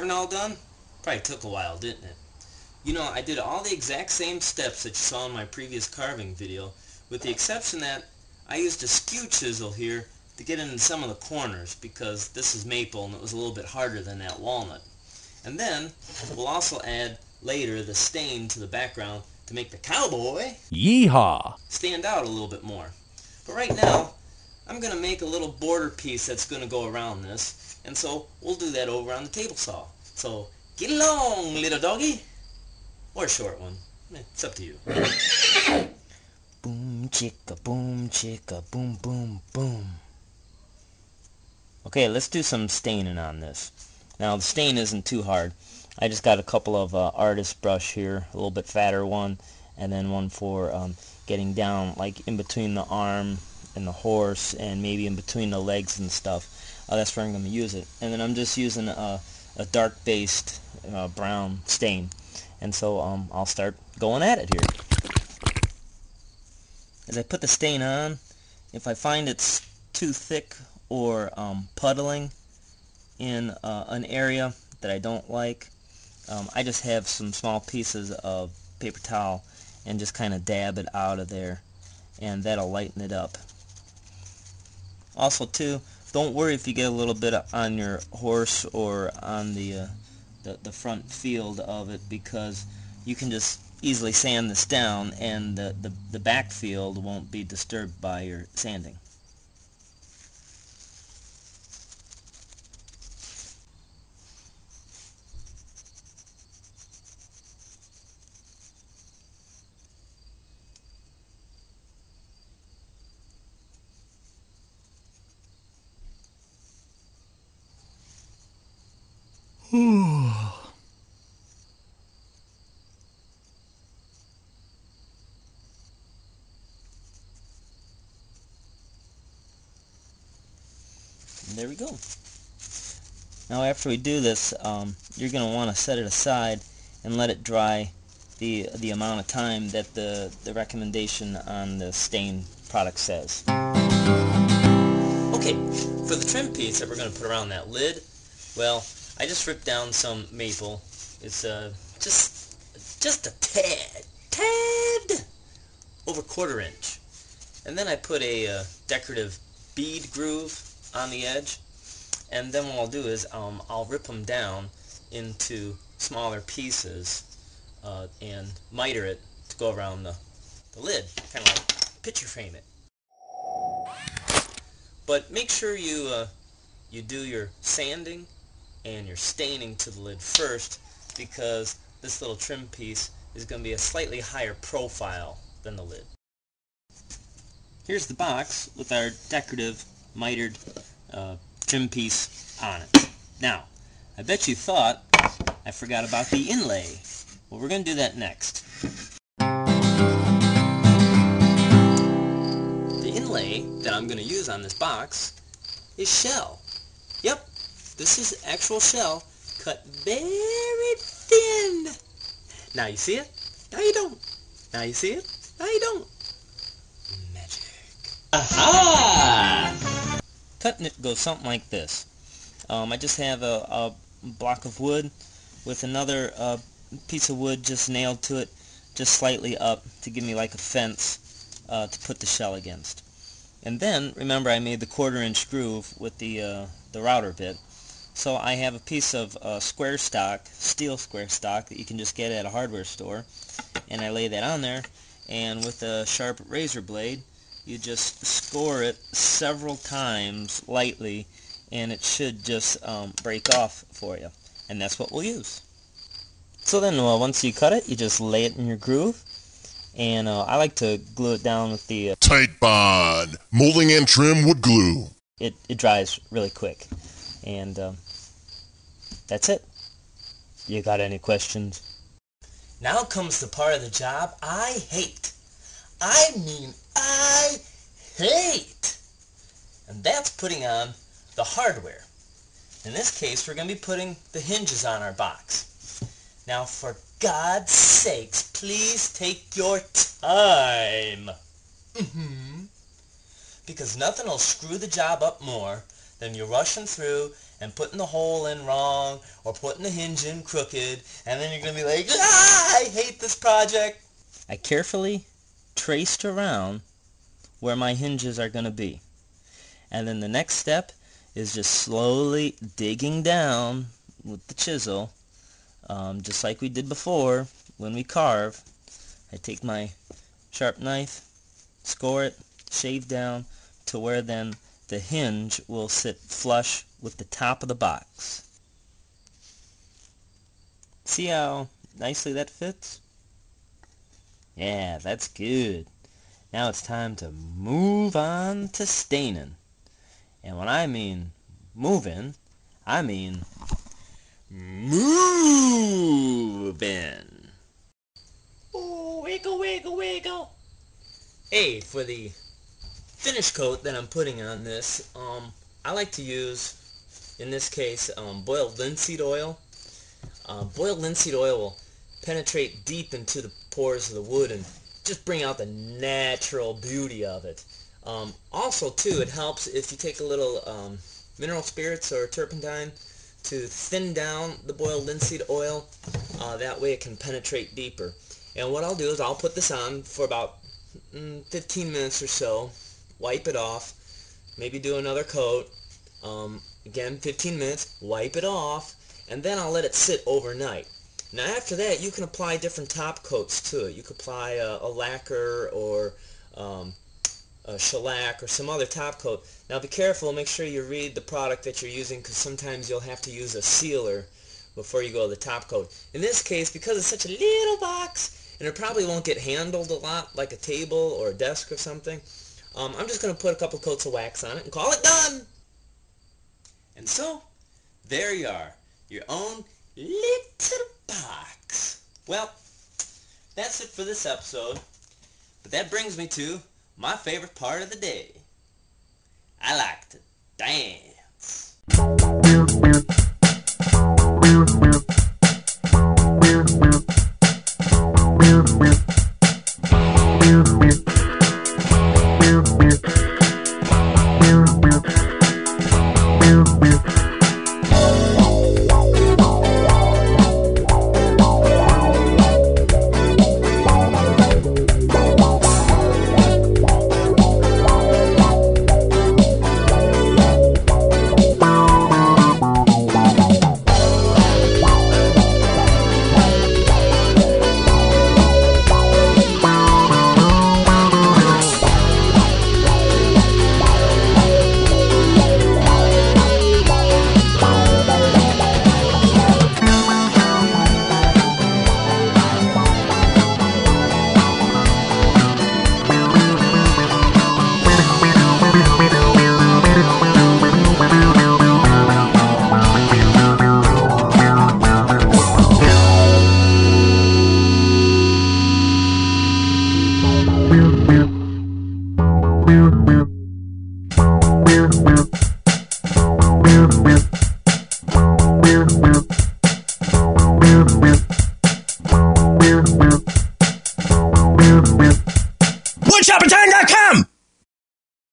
carving all done? Probably took a while, didn't it? You know, I did all the exact same steps that you saw in my previous carving video, with the exception that I used a skew chisel here to get into some of the corners, because this is maple and it was a little bit harder than that walnut. And then we'll also add later the stain to the background to make the cowboy Yeehaw! stand out a little bit more. But right now, I'm going to make a little border piece that's going to go around this, and so we'll do that over on the table saw. So get along, little doggy. Or a short one. It's up to you. Boom chicka, boom, boom, boom. Okay, let's do some staining on this. Now the stain isn't too hard. I just got a couple of artist brush here, a little bit fatter one, and then one for getting down like in between the arm and the horse, and maybe in between the legs and stuff. That's where I'm going to use it. And then I'm just using a dark based brown stain. And so I'll start going at it here. As I put the stain on, if I find it's too thick or puddling in an area that I don't like, I just have some small pieces of paper towel and just kind of dab it out of there, and that'll lighten it up. Also too, don't worry if you get a little bit on your horse or on the front field of it, because you can just easily sand this down and the back field won't be disturbed by your sanding. And there we go. Now after we do this, you're going to want to set it aside and let it dry the amount of time that the recommendation on the stain product says. Okay, for the trim piece that we're going to put around that lid, well, I just ripped down some maple. It's just a tad over 1/4 inch. And then I put a decorative bead groove on the edge, and then what I'll do is I'll rip them down into smaller pieces and miter it to go around the lid, kind of like picture frame it. But make sure you do your sanding and your staining to the lid first, because this little trim piece is going to be a slightly higher profile than the lid. Here's the box with our decorative mitered trim piece on it. Now, I bet you thought I forgot about the inlay. Well, we're going to do that next. The inlay that I'm going to use on this box is shell. Yep, this is actual shell cut very thin. Now you see it? Now you don't. Now you see it? Now you don't. Magic. Aha! Cutting it goes something like this. I just have a block of wood with another piece of wood just nailed to it, just slightly up to give me like a fence to put the shell against. And then, remember, I made the 1/4 inch groove with the router bit. So I have a piece of square stock, steel square stock, that you can just get at a hardware store, and I lay that on there, and with a sharp razor blade, you just score it several times lightly, and it should just break off for you. And that's what we'll use. So then once you cut it, you just lay it in your groove, and I like to glue it down with the Tight Bond molding and trim wood glue. It dries really quick, and that's it. You got any questions? Now comes the part of the job I hate. I mean, I hate. And that's putting on the hardware. In this case, we're going to be putting the hinges on our box. Now, for God's sakes, please take your time. Because nothing will screw the job up more than you rushing through and putting the hole in wrong or putting the hinge in crooked, and then you're going to be like, ah, I hate this project. I carefully traced around where my hinges are going to be. And then the next step is just slowly digging down with the chisel, just like we did before when we carve. I take my sharp knife, score it, shave down to where then the hinge will sit flush with the top of the box. See how nicely that fits? Yeah, that's good. Now it's time to move on to staining. And when I mean moving, I mean moving. Oh, wiggle, wiggle, wiggle. Hey, for the finish coat that I'm putting on this, I like to use, in this case, boiled linseed oil. Boiled linseed oil will penetrate deep into the pores of the wood and just bring out the natural beauty of it. Also, too, it helps if you take a little mineral spirits or turpentine to thin down the boiled linseed oil. That way it can penetrate deeper. And what I'll do is I'll put this on for about 15 minutes or so, wipe it off, maybe do another coat, again 15 minutes, wipe it off, and then I'll let it sit overnight. Now after that you can apply different top coats to it. You can apply a lacquer or a shellac or some other top coat. Now be careful, make sure you read the product that you're using, because sometimes you'll have to use a sealer before you go to the top coat. In this case, because it's such a little box and it probably won't get handled a lot like a table or a desk or something, I'm just going to put a couple coats of wax on it and call it done. And so, there you are, your own little box. Well, that's it for this episode, but that brings me to my favorite part of the day. I like to dance.